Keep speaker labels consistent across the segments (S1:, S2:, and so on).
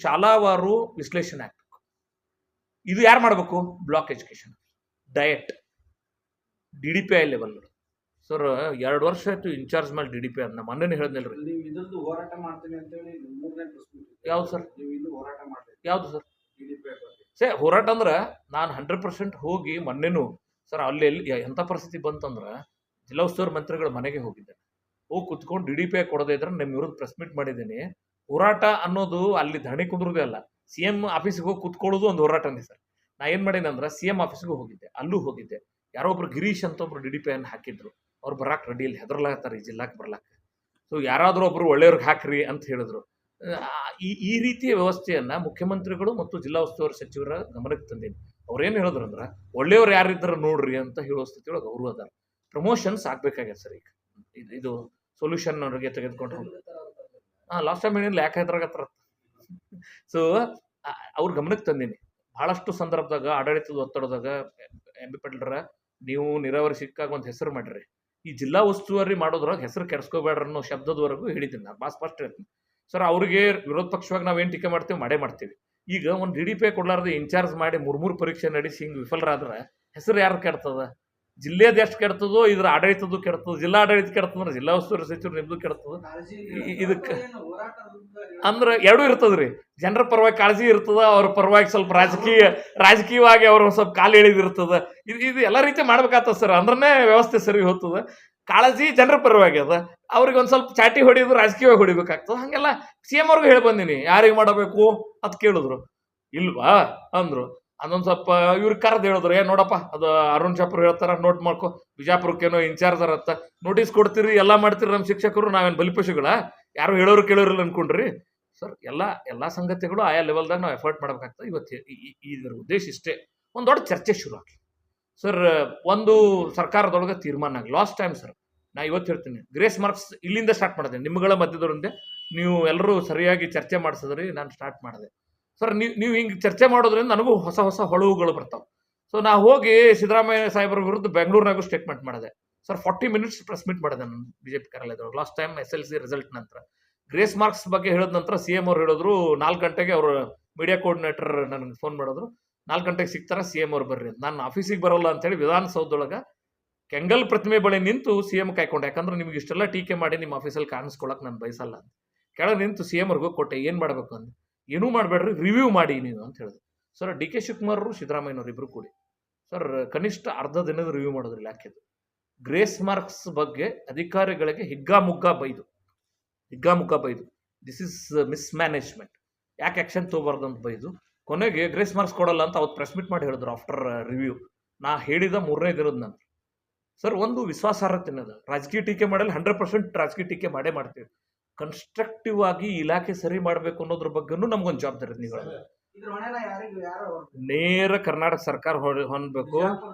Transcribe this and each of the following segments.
S1: ಶಾಲಾವಾರು ವಿಶ್ಲೇಷಣೆ ಆಗ್ಬೇಕು. ಇದು ಯಾರು ಮಾಡಬೇಕು? Block education, DIET, DDPI level. Sir 2 ವರ್ಷ ಆಯ್ತು ಇನ್ಚಾರ್ಜ್ ಮೇಲೆ DDPI ಅಂತ ಮೊನ್ನೆ ಹೇಳಿದ್ನಲ್ರಿ.
S2: ಹೋರಾಟ ಮಾಡ್ತೀನಿ ಅಂತ ಹೇಳಿ
S1: ಯಾವ್ದು ಸರ್?
S2: ಹೋರಾಟ ಮಾಡ್ತೀವಿ
S1: ಯಾವ್ದು ಸರ್? ಸರ್ ಹೋರಾಟ ಅಂದ್ರೆ ನಾನು 100% ಹೋಗಿ ಮೊನ್ನೆನು ಸರ್ ಅಲ್ಲಿ ಎಂಥ ಪರಿಸ್ಥಿತಿ ಬಂತಂದ್ರೆ ಜಿಲ್ಲಾ ಉಸ್ತುವಾರಿ ಮಂತ್ರಿಗಳ ಮನೆಗೆ ಹೋಗಿದ್ದೆ. ಹೋಗಿ ಕುತ್ಕೊಂಡು DDPI ಕೊಡದೇ ಇದ್ರೆ ನಿಮ್ಮ ವಿರುದ್ಧ ಪ್ರೆಸ್ ಮೀಟ್ ಮಾಡಿದ್ದೀನಿ. ಹೋರಾಟ ಅನ್ನೋದು ಅಲ್ಲಿ ಧರಣಿ ಕುಂದ್ರದೇ ಅಲ್ಲ, CM ಆಫೀಸಿಗೆ ಹೋಗಿ ಕುತ್ಕೊಳ್ಳೋದು ಒಂದು ಹೋರಾಟನೇ ಸರ್. ನಾ ಏನು ಮಾಡೀನಿ ಅಂದ್ರೆ CM ಆಫೀಸ್ಗೂ ಹೋಗಿದ್ದೆ, ಅಲ್ಲೂ ಹೋಗಿದ್ದೆ. ಯಾರೋ ಒಬ್ರು ಗಿರೀಶ್ ಅಂತ ಒಬ್ರು DDPI ಹಾಕಿದ್ರು. ಅವ್ರು ಬರಾಕ್ ರೆಡಿಯಲ್ಲಿ ಹೆದರ್ಲಾಗ್ತಾರೆ ಈ ಜಿಲ್ಲಾಕ್ಕೆ ಬರ್ಲಾಕ. ಸೊ ಯಾರಾದರೂ ಒಬ್ರು ಒಳ್ಳೆಯವ್ರಿಗೆ ಹಾಕ್ರಿ ಅಂತ ಹೇಳಿದ್ರು. ಈ ರೀತಿಯ ವ್ಯವಸ್ಥೆಯನ್ನ ಮುಖ್ಯಮಂತ್ರಿಗಳು ಮತ್ತು ಜಿಲ್ಲಾ ಉಸ್ತುವಾರಿ ಸಚಿವರ ಗಮನಕ್ಕೆ ತಂದೀನಿ. ಅವ್ರೇನು ಹೇಳಿದ್ರು ಅಂದ್ರೆ ಒಳ್ಳೆಯವ್ರು ಯಾರಿದ್ದಾರೆ ನೋಡ್ರಿ ಅಂತ ಹೇಳೋ ಸ್ಥಿತಿಯೊಳಗೆ ಅವರು ಅದಾರ. ಪ್ರಮೋಷನ್ಸ್ ಆಗ್ಬೇಕಾಗ್ಯದ ಸರ್. ಈಗ ಇದು ಸೊಲ್ಯೂಷನ್ ಅವ್ರಿಗೆ ತೆಗೆದುಕೊಂಡು ಲಾಸ್ಟ್ ಟೈಮ್ ಏನಿಲ್ಲ ಯಾಕೆ ಹೆದ್ರಾಗತ್ತಾರ. ಸೊ ಅವ್ರ ಗಮನಕ್ಕೆ ತಂದೀನಿ. ಬಹಳಷ್ಟು ಸಂದರ್ಭದಾಗ ಆಡಳಿತದ ಒತ್ತಡದಾಗ MB ಪಾಟೀಲ್ರ ನೀವು ನೀರಾವರಿ ಸಿಕ್ಕಾಗ ಒಂದು ಹೆಸರು ಮಾಡಿರಿ, ಈ ಜಿಲ್ಲಾ ಉಸ್ತುವಾರಿ ಮಾಡೋದ್ರಾಗ ಹೆಸರು ಕೆಡಿಸ್ಕೋಬೇಡ್ರಿ ಅನ್ನೋ ಶಬ್ದದವರೆಗೂ ಹೇಳಿದ್ದೀನಿ. ನಾನು ಭಾಳ ಸ್ಪಷ್ಟ ಹೇಳ್ತೀನಿ ಸರ್. ಅವ್ರಿಗೆ ವಿರೋಧ ಪಕ್ಷವಾಗಿ ನಾವೇನು ಟೀಕೆ ಮಾಡ್ತೀವಿ. ಈಗ ಒಂದು DDPI ಕೊಡ್ಲಾರ್ದೆ ಇನ್ಚಾರ್ಜ್ ಮಾಡಿ 3 ಪರೀಕ್ಷೆ ನಡೆಸಿ ಹಿಂಗೆ ವಿಫಲರಾದ್ರೆ ಹೆಸರು ಯಾರು ಕೆಡ್ತದ? ಜಿಲ್ಲೆದು ಎಷ್ಟು ಕೆಡ್ತದೋ ಇದ್ರ ಆಡಳಿತದ್ದು ಕೆಡ್ತದ. ಜಿಲ್ಲಾ ಆಡಳಿತ ಕೆಡ್ತಂದ್ರೆ ಜಿಲ್ಲಾ ಉಸ್ತುವಾರಿ ಸಚಿವರು ನಿಮ್ದು ಕೆಡ್ತದ. ಇದಕ್ಕೆ ಅಂದ್ರೆ ಎರಡೂ ಇರ್ತದ್ರಿ. ಜನರ ಪರವಾಗಿ ಕಾಳಜಿ ಇರ್ತದ, ಅವ್ರ ಪರವಾಗಿ ಸ್ವಲ್ಪ ರಾಜಕೀಯವಾಗಿ ಅವ್ರ ಸ್ವಲ್ಪ ಕಾಲು ಎಳೆದಿರ್ತದ. ಇದು ಎಲ್ಲ ರೀತಿ ಮಾಡ್ಬೇಕಾಗ್ತದ ಸರ್. ಅಂದ್ರನೇ ವ್ಯವಸ್ಥೆ ಸರಿ ಹೋಗ್ತದ. ಕಾಳಜಿ ಜನರ ಪರವಾಗಿ ಅದ, ಅವ್ರಿಗೆ ಒಂದು ಸ್ವಲ್ಪ ಚಾಟಿ ಹೊಡಿಯೋದು ರಾಜಕೀಯವಾಗಿ ಹೊಡಿಬೇಕಾಗ್ತದೆ. ಹಾಗೆಲ್ಲ CM ಅವ್ರಿಗೆ ಹೇಳಿ ಬಂದೀನಿ. ಯಾರಿಗೆ ಮಾಡಬೇಕು ಅಂತ ಕೇಳಿದ್ರು, ಇಲ್ವಾ ಅಂದ್ರು. ಅದೊಂದು ಸ್ವಲ್ಪ ಇವ್ರಿಗೆ ಕರೆದು ಹೇಳಿದ್ರು, ನೋಡಪ್ಪ ಅದು ಅರುಣ್ ಚಾಪುರ್ ಹೇಳ್ತಾರ, ನೋಟ್ ಮಾಡ್ಕೊ, ಬಿಜಾಪುರಕ್ಕೇನೋ ಇನ್ಚಾರ್ಜ್ ಅರತ್ತ, ನೋಟಿಸ್ ಕೊಡ್ತೀರಿ, ಎಲ್ಲ ಮಾಡ್ತೀರಿ ನಮ್ಮ ಶಿಕ್ಷಕರು, ನಾವೇನು ಬಲಿಪಶುಗಳ, ಯಾರು ಹೇಳೋರು ಕೇಳೋರಿಲ್ಲ ಅನ್ಕೊಂಡ್ರಿ ಸರ್. ಎಲ್ಲ ಸಂಗತಿಗಳು ಆಯಾ ಲೆವೆಲ್ದಾಗ ನಾವು ಎಫರ್ಟ್ ಮಾಡ್ಬೇಕಾಗ್ತದೆ. ಇವತ್ತು ಇದರ ಉದ್ದೇಶ ಇಷ್ಟೇ, ಒಂದು ದೊಡ್ಡ ಚರ್ಚೆ ಶುರು ಆಗಲಿ ಸರ್. ಒಂದು ಸರ್ಕಾರದೊಳಗೆ ತೀರ್ಮಾನ ಆಗಲಿ. ಲಾಸ್ಟ್ ಟೈಮ್ ಸರ್ ನಾ ಇವತ್ತು ಹೇಳ್ತೀನಿ, ಗ್ರೇಸ್ ಮಾರ್ಕ್ಸ್ ಇಲ್ಲಿಂದ ಸ್ಟಾರ್ಟ್ ಮಾಡಿದೆ. ನಿಮ್ಮಗಳ ಮಧ್ಯದವರಿಂದ ನೀವು ಎಲ್ಲರೂ ಸರಿಯಾಗಿ ಚರ್ಚೆ ಮಾಡಿಸಿದ್ರಿ, ನಾನು ಸ್ಟಾರ್ಟ್ ಮಾಡಿದೆ ಸರ್. ನೀವು ಹಿಂಗೆ ಚರ್ಚೆ ಮಾಡೋದ್ರಿಂದ ನನಗೂ ಹೊಸ ಹೊಳವುಗಳು ಬರ್ತಾವೆ. ಸೊ ನಾ ಹೋಗಿ ಸಿದ್ದರಾಮಯ್ಯ ಸಾಹೇಬ್ರ ವಿರುದ್ಧ ಬೆಂಗಳೂರಿನಾಗೂ ಸ್ಟೇಟ್ಮೆಂಟ್ ಮಾಡಿದೆ ಸರ್. 40 ಮಿನಿಟ್ಸ್ ಪ್ರೆಸ್ ಮೀಟ್ ಮಾಡಿದೆ ನಾನು BJP ಕಾರ್ಯಾಲಯದೊಳಗೆ. ಲಾಸ್ಟ್ ಟೈಮ್ SLC ರಿಸಲ್ಟ್ ನಂತರ ಗ್ರೇಸ್ ಮಾರ್ಕ್ಸ್ ಬಗ್ಗೆ ಹೇಳಿದ ನಂತರ CM ಅವ್ರು ಹೇಳಿದ್ರು 4 ಗಂಟೆಗೆ ಅವರು ಮೀಡಿಯಾ ಕೋಆರ್ಡಿನೇಟರ್ ನನಗೆ ಫೋನ್ ಮಾಡಿದ್ರು, 4 ಗಂಟೆಗೆ ಸಿಗ್ತಾರ CM ಅವ್ರು ಬರ್ರಿ ಅಂತ. ನಾನು ಆಫೀಸಿಗೆ ಬರೋಲ್ಲ ಅಂತೇಳಿ ವಿಧಾನಸೌಧದೊಳಗೆ ಕೆಂಗಲ್ ಪ್ರತಿಮೆ ಬಳಿ ನಿಂತು CM ಕಾಯ್ಕೊಂಡೆ. ಯಾಕಂದ್ರೆ ನಿಮ್ಗೆ ಇಷ್ಟೆಲ್ಲ ಟೀಕೆ ಮಾಡಿ ನಿಮ್ಮ ಆಫೀಸಲ್ಲಿ ಕಾಣಿಸ್ಕೊಳಕ್ಕೆ ನಾನು ಬಯಸಲ್ಲ ಅಂತ ಕೆಳಗೆ ನಿಂತು CM ಅವ್ರಿಗೂ ಕೊಟ್ಟೆ. ಏನು ಮಾಡಬೇಕು ಅಂದ್ರೆ, ಏನೂ ಮಾಡಬೇಡ್ರಿ, ರಿವ್ಯೂ ಮಾಡಿ ನೀವು ಅಂತ ಹೇಳಿದ್ರು ಸರ್. DK ಶಿವಕುಮಾರ್ ಸಿದ್ದರಾಮಯ್ಯನವ್ರು ಇಬ್ಬರು ಕೂಡಿ ಸರ್ ಕನಿಷ್ಠ ಅರ್ಧ ದಿನದ ರಿವ್ಯೂ ಮಾಡೋದ್ರಿಲ್ಲ. ಯಾಕೆದು ಗ್ರೇಸ್ ಮಾರ್ಕ್ಸ್ ಬಗ್ಗೆ ಅಧಿಕಾರಿಗಳಿಗೆ ಹಿಗ್ಗಾಮುಗ್ಗಾ ಬೈದು ದಿಸ್ ಇಸ್ ಮಿಸ್ಮ್ಯಾನೇಜ್ಮೆಂಟ್, ಯಾಕೆ ಆ್ಯಕ್ಷನ್ ತೊಗೊಬಾರ್ದು ಅಂತ ಬೈದು ಕೊನೆಗೆ ಗ್ರೇಸ್ ಮಾರ್ಕ್ಸ್ ಕೊಡಲ್ಲ ಅಂತ ಅವತ್ತು ಪ್ರೆಸ್ ಮೀಟ್ ಮಾಡಿ ಹೇಳಿದ್ರು ಆಫ್ಟರ್ ರಿವ್ಯೂ. ನಾ ಹೇಳಿದ 3ನೇ ದಿನದ ನಂತರ ಸರ್ ಒಂದು ವಿಶ್ವಾಸಾರ್ಹತೆ ಅನ್ನೋದು. ರಾಜಕೀಯ ಟೀಕೆ ಮಾಡಲ್ಲ, 100% ರಾಜಕೀಯ ಟೀಕೆ ಮಾಡ್ತೀವಿ. ಕನ್ಸ್ಟ್ರಕ್ಟಿವ್ ಆಗಿ ಇಲಾಖೆ ಸರಿ ಮಾಡಬೇಕು ಅನ್ನೋದ್ರ ಬಗ್ಗೆನೂ ನಮ್ಗೊಂದು ಜವಾಬ್ದಾರಿ. ನೀವು ನೇರ ಕರ್ನಾಟಕ ಸರ್ಕಾರ ಹೊಂದಬೇಕು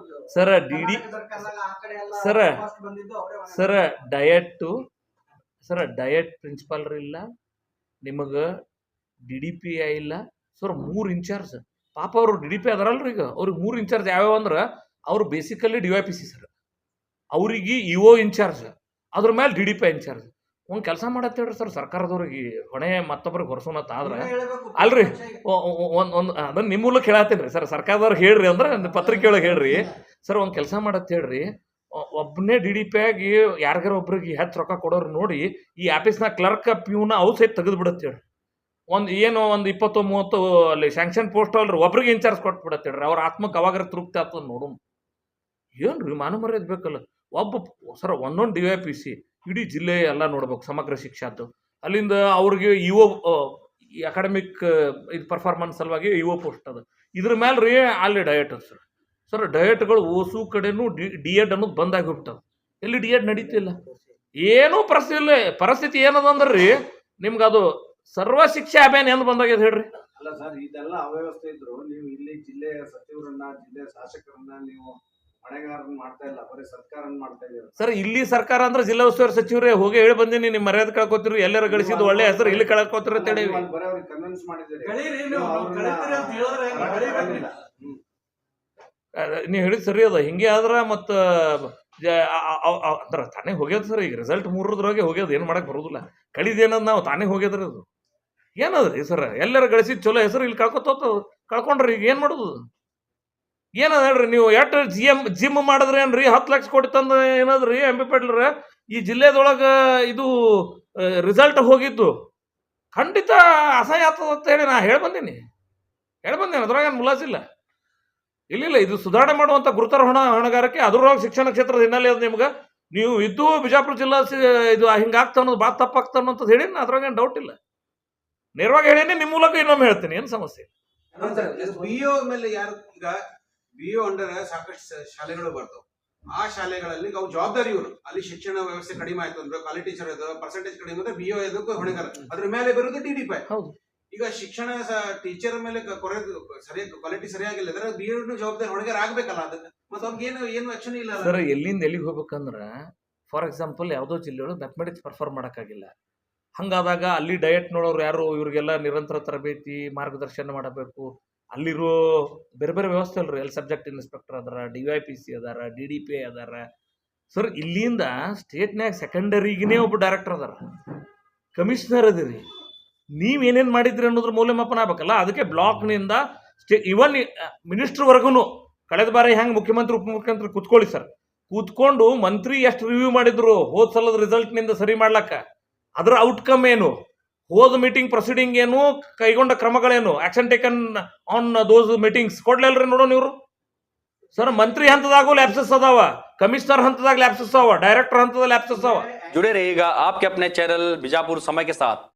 S1: ಸರ್. ಸರ್ ಡಯಟ್ ಪ್ರಿನ್ಸಿಪಾಲ್ರು ಇಲ್ಲ, ನಿಮಗೆ DDPI ಇಲ್ಲ ಸರ್. 3 ಇನ್ಚಾರ್ಜ್ ಪಾಪ ಅವರು DDPI ಅದಾರಲ್ರಿ. ಈಗ ಅವ್ರಿಗೆ 3 ಇನ್ಚಾರ್ಜ್ ಯಾವ್ಯಾವ ಅಂದ್ರೆ, ಅವ್ರು ಬೇಸಿಕಲಿ DYPC ಸರ್, ಅವ್ರಿಗೆ EO ಇನ್ಚಾರ್ಜ್, ಅದ್ರ ಮೇಲೆ DDPI ಇನ್ಚಾರ್ಜ್. ಒಂದು ಕೆಲಸ ಮಾಡತ್ತೆ ಹೇಳ್ರಿ ಸರ್, ಸರ್ಕಾರದವ್ರಿಗೆ ಹೊಣೆ ಮತ್ತೊಬ್ಬರಿಗೆ ಹೊರಸೋನತ್ತ ಆದ್ರೆ ಅಲ್ರಿ. ಒಂದು ಅದನ್ನ ನಿಮ್ಮ ಮೂಲಕ ಹೇಳತ್ತೀನಿ ರೀ ಸರ್. ಸರ್ಕಾರದವ್ರಿಗೆ ಹೇಳ್ರಿ ಅಂದ್ರೆ ಪತ್ರಿಕೆ ಒಳಗೆ ಹೇಳ್ರಿ ಸರ್. ಒಂದು ಕೆಲಸ ಮಾಡತ್ತೆ ಹೇಳ್ರಿ, ಒಬ್ಬನೇ DDPI ಆಗಿ ಯಾರಿಗಾರ ಒಬ್ರಿಗೆ ಹೆಚ್ಚು ರೊಕ್ಕ ಕೊಡೋರು ನೋಡಿ ಈ ಆಫೀಸ್ನಾಗ ಕ್ಲರ್ಕ್ ಪ್ಯೂನ ಅವು ಸಹಿತ ತೆಗೆದು ಬಿಡತ್ತೆ ಹೇಳ್ರಿ. ಒಂದು 20-30 ಅಲ್ಲಿ ಸ್ಯಾಂಕ್ಷನ್ ಪೋಸ್ಟ್ ಅಲ್ರಿ, ಒಬ್ರಿಗೆ ಇನ್ಚಾರ್ಜ್ ಕೊಟ್ಬಿಡತ್ತೆ ಹೇಳ್ರಿ. ಅವ್ರ ಆತ್ಮಕ್ಕೆ ಅವಾಗಾರ ತೃಪ್ತಿ ಆಗ್ತದೆ ನೋಡು. ಏನ್ರಿ ಮಾನ ಮರ್ಯಾದೆ ಬೇಕಲ್ಲ. ಒಬ್ಬ ಸರ್ ಒಂದೊಂದು DYPC ಇಡೀ ಜಿಲ್ಲೆ ಎಲ್ಲ ನೋಡ್ಬೇಕು, ಸಮಗ್ರ ಶಿಕ್ಷಾದ್ದು. ಅಲ್ಲಿಂದ ಅವ್ರಿಗೆ EO ಅಕಾಡೆಮಿಕ್ ಇದು ಪರ್ಫಾರ್ಮೆನ್ಸ್ ಸಲುವಾಗಿ EO ಪೋಸ್ಟ್ ಅದು. ಇದ್ರ ಮೇಲೆ ರೀ ಅಲ್ಲಿ ಡಯಟ್ ಸರ್. ಡಯಟ್ಗಳು ಓಸು ಕಡೆನೂ D.Ed ಅನ್ನೋದು ಬಂದಾಗಿ ಹೋಗ್ಬಿಟ್ಟದು. ಎಲ್ಲಿ D.Ed ನಡೀತಿಲ್ಲ, ಏನೂ ಪರಿಸ್ಥಿತಿ ಏನದಂದ್ರೆ ರೀ, ನಿಮ್ಗೆ ಅದು ಸರ್ವ ಶಿಕ್ಷಾ ಅಭಿಯಾನ ಎಂದು ಬಂದಾಗ್ಯದ ಹೇಳ್ರಿ.
S2: ಅಲ್ಲ ಸರ್, ಇದೆಲ್ಲ ಅವ್ಯವಸ್ಥೆ ಇದ್ರು ನೀವು ಇಲ್ಲಿ ಜಿಲ್ಲೆಯ ಸಚಿವರನ್ನ, ಜಿಲ್ಲೆಯ ಶಾಸಕರನ್ನ ನೀವು ಹೊಣೆಗಾರನ್ನ ಮಾಡ್ತಾ ಇಲ್ಲ, ಬರೀ ಸರ್ಕಾರನ ಮಾಡ್ತಾ ಇದ್ದೀರಾ
S1: ಸರ್. ಇಲ್ಲಿ ಸರ್ಕಾರ ಅಂದ್ರೆ ಜಿಲ್ಲಾ ಉಸ್ತುವಾರಿ ಸಚಿವರೇ ಹೋಗಿ ಹೇಳಿ ಬಂದೀನಿ, ನಿಮ್ಮ ಮರ್ಯಾದೆ ಕಳ್ಕೊತಿರು, ಎಲ್ಲರೂ ಗಳಿಸಿದ್ದು ಒಳ್ಳೆ ಹೆಸರು ಇಲ್ಲಿ ಕಳ್ಕೊತಿರು ಅಂತ ಹೇಳಿ
S2: ಬರೀ ಅವ್ರಿಗೆ ಕನ್ವಿನ್ಸ್ ಮಾಡಿದ್ದೀರಿ.
S1: ನೀವು ಹೇಳಿದ್ ಸರಿ ಅದ. ಹಿಂಗೆ ಆದ್ರ ಮತ್ತು ಅಂದ್ರೆ ತಾನೇ ಹೋಗ್ಯದ ಸರ್. ಈಗ ರಿಸಲ್ಟ್ 3ರೊಳಗೆ ಹೋಗ್ಯದ, ಏನು ಮಾಡಕ್ ಬರೋದಿಲ್ಲ. ಕಳಿದೇನದ್ ನಾವು ತಾನೇ ಹೋಗ್ಯದ್ರಿ ಅದು. ಏನದ್ರಿ ಸರ್ ಎಲ್ಲರ ಗಳಿಸಿದ ಚಲೋ ಹೆಸರು ಇಲ್ಲಿ ಕಳ್ಕೊಂಡ್ರಿ ಈಗ ಏನ್ ಮಾಡುದು? ಏನದ ಹೇಳ್ರಿ ನೀವು ಎಟ್ ಜಿಮ್ ಮಾಡಿದ್ರೇನ್ರಿ 10 ಲಕ್ಷ ಕೊಟ್ಟು ತಂದ ಏನದ್ರಿ ಎಂ ಬಿ ಪಾಟೀಲ್ರ ಈ ಜಿಲ್ಲೆದೊಳಗ ಇದು ರಿಸಲ್ಟ್ ಹೋಗಿದ್ದು ಖಂಡಿತ ಅಸಹ್ಯ ಆಗ್ತದ ಅಂತ ಹೇಳಿ ನಾ ಹೇಳ್ಬಂದೀನಿ ಅದ್ರಾಗ ಏನು ಮುಲಾಸಿಲ್ಲ. ಇಲ್ಲ ಇದು ಸುಧಾರಣೆ ಮಾಡುವಂತ ಗುರುತರ ಹೊಣೆಗಾರಿಕೆ ಅದ್ರೊಳಗೆ ಶಿಕ್ಷಣ ಕ್ಷೇತ್ರದ ಹಿನ್ನೆಲೆ ಅದು ನಿಮ್ಗೆ ನೀವು ಇದ್ದು ಬಿಜಾಪುರ ಜಿಲ್ಲಾ ಇದು ಹಿಂಗಾಗ್ತಾ ಅನ್ನೋದು ಭಾಳ ತಪ್ಪಾಗ್ತಾ ಅನ್ನೋದು ಹೇಳಿ ಅದ್ರಾಗ ಏನು ಡೌಟ್ ಇಲ್ಲ. ನೇರವಾಗಿ ಹೇಳೀನಿ, ನಿಮ್ಮ ಮೂಲಕ ಇನ್ನೊಮ್ಮೆ ಹೇಳ್ತೀನಿ, ಏನು ಸಮಸ್ಯೆ ಇಲ್ಲ.
S3: ಬಿಒ ಮೇಲೆ ಯಾರು ಈಗ ಬಿಒ ಅಂಡರ್ ಸಾಕಷ್ಟು ಶಾಲೆಗಳು ಬರ್ತಾವ. ಆ ಶಾಲೆಗಳಲ್ಲಿ ಅವು ಜವಾಬ್ದಾರಿ ಇವರು ಅಲ್ಲಿ ಶಿಕ್ಷಣ ವ್ಯವಸ್ಥೆ ಕಡಿಮೆ ಆಯ್ತು ಅಂದ್ರೆ ಕ್ವಾಲಿಟಿ ಟೀಚರ್ ಪರ್ಸೆಂಟೇಜ್ ಕಡಿಮೆ ಅಂದ್ರೆ ಬಿಒ ಇದಕ್ಕೂ ಹೊಣೆಗಾರ. ಅದ್ರ ಮೇಲೆ ಬರೋದು DDPI.
S1: ಹೌದು.
S3: ಈಗ ಶಿಕ್ಷಣ ಟೀಚರ್ ಮೇಲೆ ಸರಿಯಾಗಿ ಕ್ವಾಲಿಟಿ ಸರಿಯಾಗಿಲ್ಲ ಅಂದ್ರೆ ಬಿಒ ಜವಾಬ್ದಾರಿ ಹೊಣೆಗಾರ ಆಗ್ಬೇಕಲ್ಲ ಅದಕ್ಕೆ. ಮತ್ತೆ ಅವ್ರಿಗೆ ಏನು ಆಕ್ಷನ್ ಇಲ್ಲ
S1: ಸರ್. ಎಲ್ಲಿಂದ ಎಲ್ಲಿಗೆ ಹೋಗ್ಬೇಕಂದ್ರ ಫಾರ್ ಎಕ್ಸಾಂಪಲ್ ಯಾವುದೋ ಜಿಲ್ಲೆಯೊಳಗೆ ಮ್ಯಾಥಮೆಟಿಕ್ಸ್ ಪರ್ಫಾರ್ಮ್ ಮಾಡೋಕ್ಕಾಗಿಲ್ಲ. ಹಂಗಾದಾಗ ಅಲ್ಲಿ ಡಯಟ್ ನೋಡೋರು ಯಾರು ಇವ್ರಿಗೆಲ್ಲ ನಿರಂತರ ತರಬೇತಿ ಮಾರ್ಗದರ್ಶನ ಮಾಡಬೇಕು. ಅಲ್ಲಿರೋ ಬೇರೆ ಬೇರೆ ವ್ಯವಸ್ಥೆ ಅಲ್ರಿ, ಎಲ್ಲಿ ಸಬ್ಜೆಕ್ಟ್ ಇನ್ಸ್ಪೆಕ್ಟರ್ ಅದಾರ, DYPC ಅದಾರ, DDPI ಅದಾರ. ಸರ್ ಇಲ್ಲಿಂದ ಸ್ಟೇಟ್ನ್ಯಾಗ ಸೆಕೆಂಡರಿಗಿನೇ ಒಬ್ಬ ಡೈರೆಕ್ಟರ್ ಅದಾರ, ಕಮಿಷನರ್ ಅದಿರಿ. ನೀವೇನೇನು ಮಾಡಿದ್ರಿ ಅನ್ನೋದ್ರ ಮೌಲ್ಯಮಾಪನ ಆಗ್ಬೇಕಲ್ಲ. ಅದಕ್ಕೆ ಬ್ಲಾಕ್ನಿಂದ ಇವನ್ ಮಿನಿಸ್ಟ್ರ್ವರೆಗೂ ಕಳೆದ ಬಾರಿ ಹೆಂಗೆ ಮುಖ್ಯಮಂತ್ರಿ ಉಪಮುಖ್ಯಮಂತ್ರಿ ಕೂತ್ಕೊಳ್ಳಿ ಸರ್, ಕೂತ್ಕೊಂಡು ಮಂತ್ರಿ ಎಷ್ಟು ರಿವ್ಯೂ ಮಾಡಿದ್ರು ಹೋದ್ ಸಲದ ರಿಸಲ್ಟ್ನಿಂದ ಸರಿ ಮಾಡ್ಲಕ್ಕ, ಅದರ ಔಟ್ಕಮ್ ಏನು, ಹೋದ ಮೀಟಿಂಗ್ ಪ್ರೊಸೀಡಿಂಗ್ ಏನು, ಕೈಗೊಂಡ ಕ್ರಮಗಳೇನು, action taken on those meetings ಕೊಡ್ಲಿಲ್ರಿ ನೋಡೋಣ ಇವರು. ಸರ್ ಮಂತ್ರಿ ಹಂತದಾಗೂ ಲ್ಯಾಪ್ಸಸ್ ಅದಾವ, ಕಮಿಷನರ್ ಹಂತದಾಗ ಲ್ಯಾಪ್ಸಸ್ ಅವ, ಡೈರೆಕ್ಟರ್ ಹಂತದ ಲ್ಯಾಪ್ಸಸ್ ಅವ.
S4: जुड़े रहिएगा आपके अपने चैनल बीजापुर समय के साथ।